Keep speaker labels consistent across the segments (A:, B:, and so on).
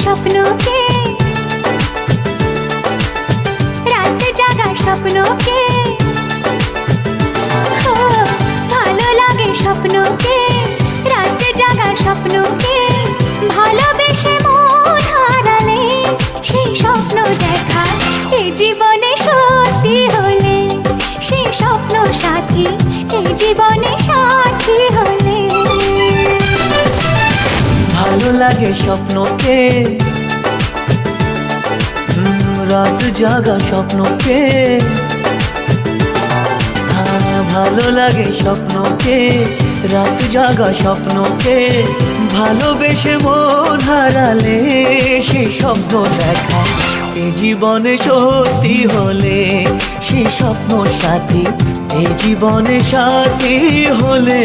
A: স্বপ্নকে রাত জাগা স্বপ্নকে ভালো লাগে স্বপ্নকে রাত জাগা স্বপ্নকে ভালোবেসে মন হারালে সেই স্বপ্ন দেখা এই জীবনে সত্যি হলে সেই স্বপ্ন সাথী এই জীবনে সাথী হলে
B: ভালো লাগে স্বপ্নকে রাত জাগা স্বপ্নকে ভালো লাগে স্বপ্নকে রাত জাগা স্বপ্নকে ভালোবেসে মন হারালে সেই স্বপ্ন দেখা এই জীবনে সত্যি হলে সেই স্বপ্ন সাথী এই জীবনে সাথী হলে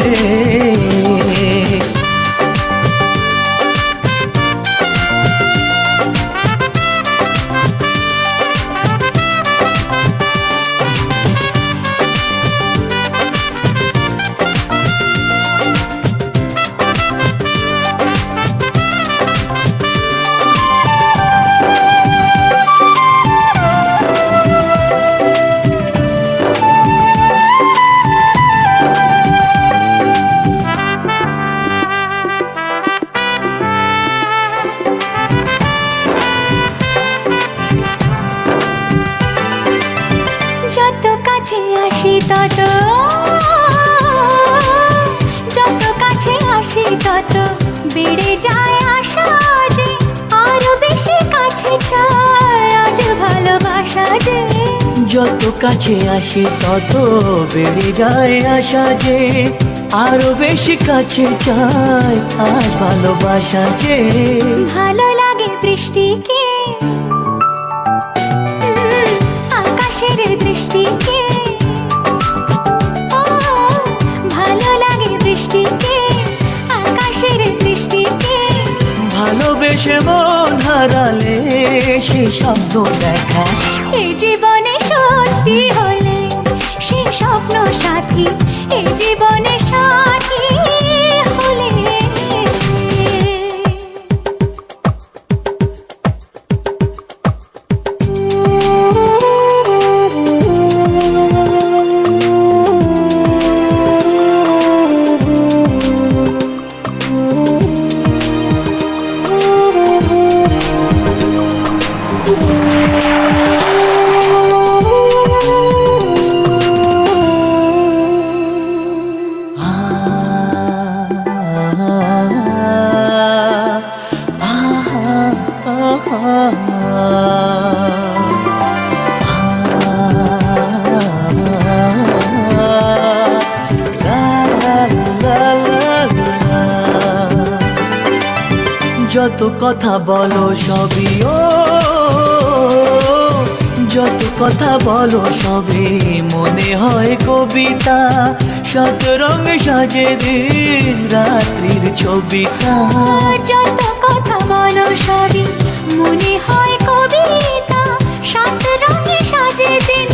A: যত কাছে আসি তত যত কাছে আসি তত বেড়ে যায় আশা যে আরো বেশি কাছে চাই আজ ভালোবাসা যে
B: যত কাছে আসি তত বেড়ে যায় আশা যে আরো বেশি কাছে চাই আজ ভালোবাসা যে
A: ভালো লাগে বৃষ্টিকে আকাশের দৃষ্টিকে ভালো লাগে বৃষ্টিকে আকাশের দৃষ্টিকে
B: ভালোবেসে মন হারালে সে স্বপ্ন দেখা
A: এই জীবনে সত্যি হলে সেই স্বপ্ন সাথী এই জীবনে সাথী হলে
B: যত কথা বলো সবই যত কথা বলো সবই মনে হয় কবিতা শত রঙে সাজে দিন রাত্রির ছবিটা
A: যত কথা বলো সবই মনে হয় কবিতা সাত রঙে সাজে দিন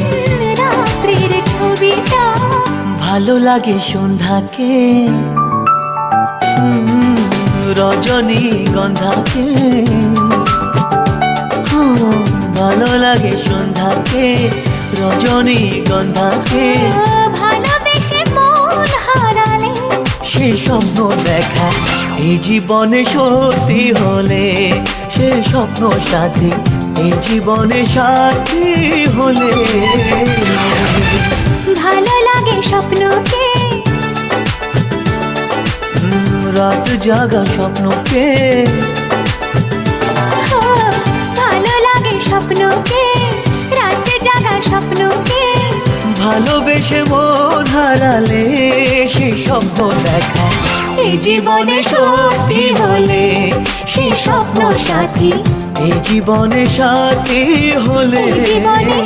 A: রাত্রির ছবিটা
B: ভালো লাগে সন্ধ্যাকে রজনী গন্ধাকে ভালো লাগে সন্ধ্যাকে রজনী গন্ধাকে
A: ভালোবেসে মন হারালে
B: সে স্বপ্ন দেখা এই জীবনে সত্যি হলে সে স্বপ্ন সাথী এই জীবনে সাথী হলে
A: ভালো লাগে স্বপ্নকে
B: রাত জাগা স্বপ্নকে
A: ভালো লাগে স্বপ্নকে রাত জাগা স্বপ্নকে
B: ভালোবেসে মন হারালে সে স্বপ্ন দেখা
A: এই জীবনে সত্যি হলে সেই স্বপ্ন সাথী,
B: এই জীবনে সাথী হলে
A: এই জীবনে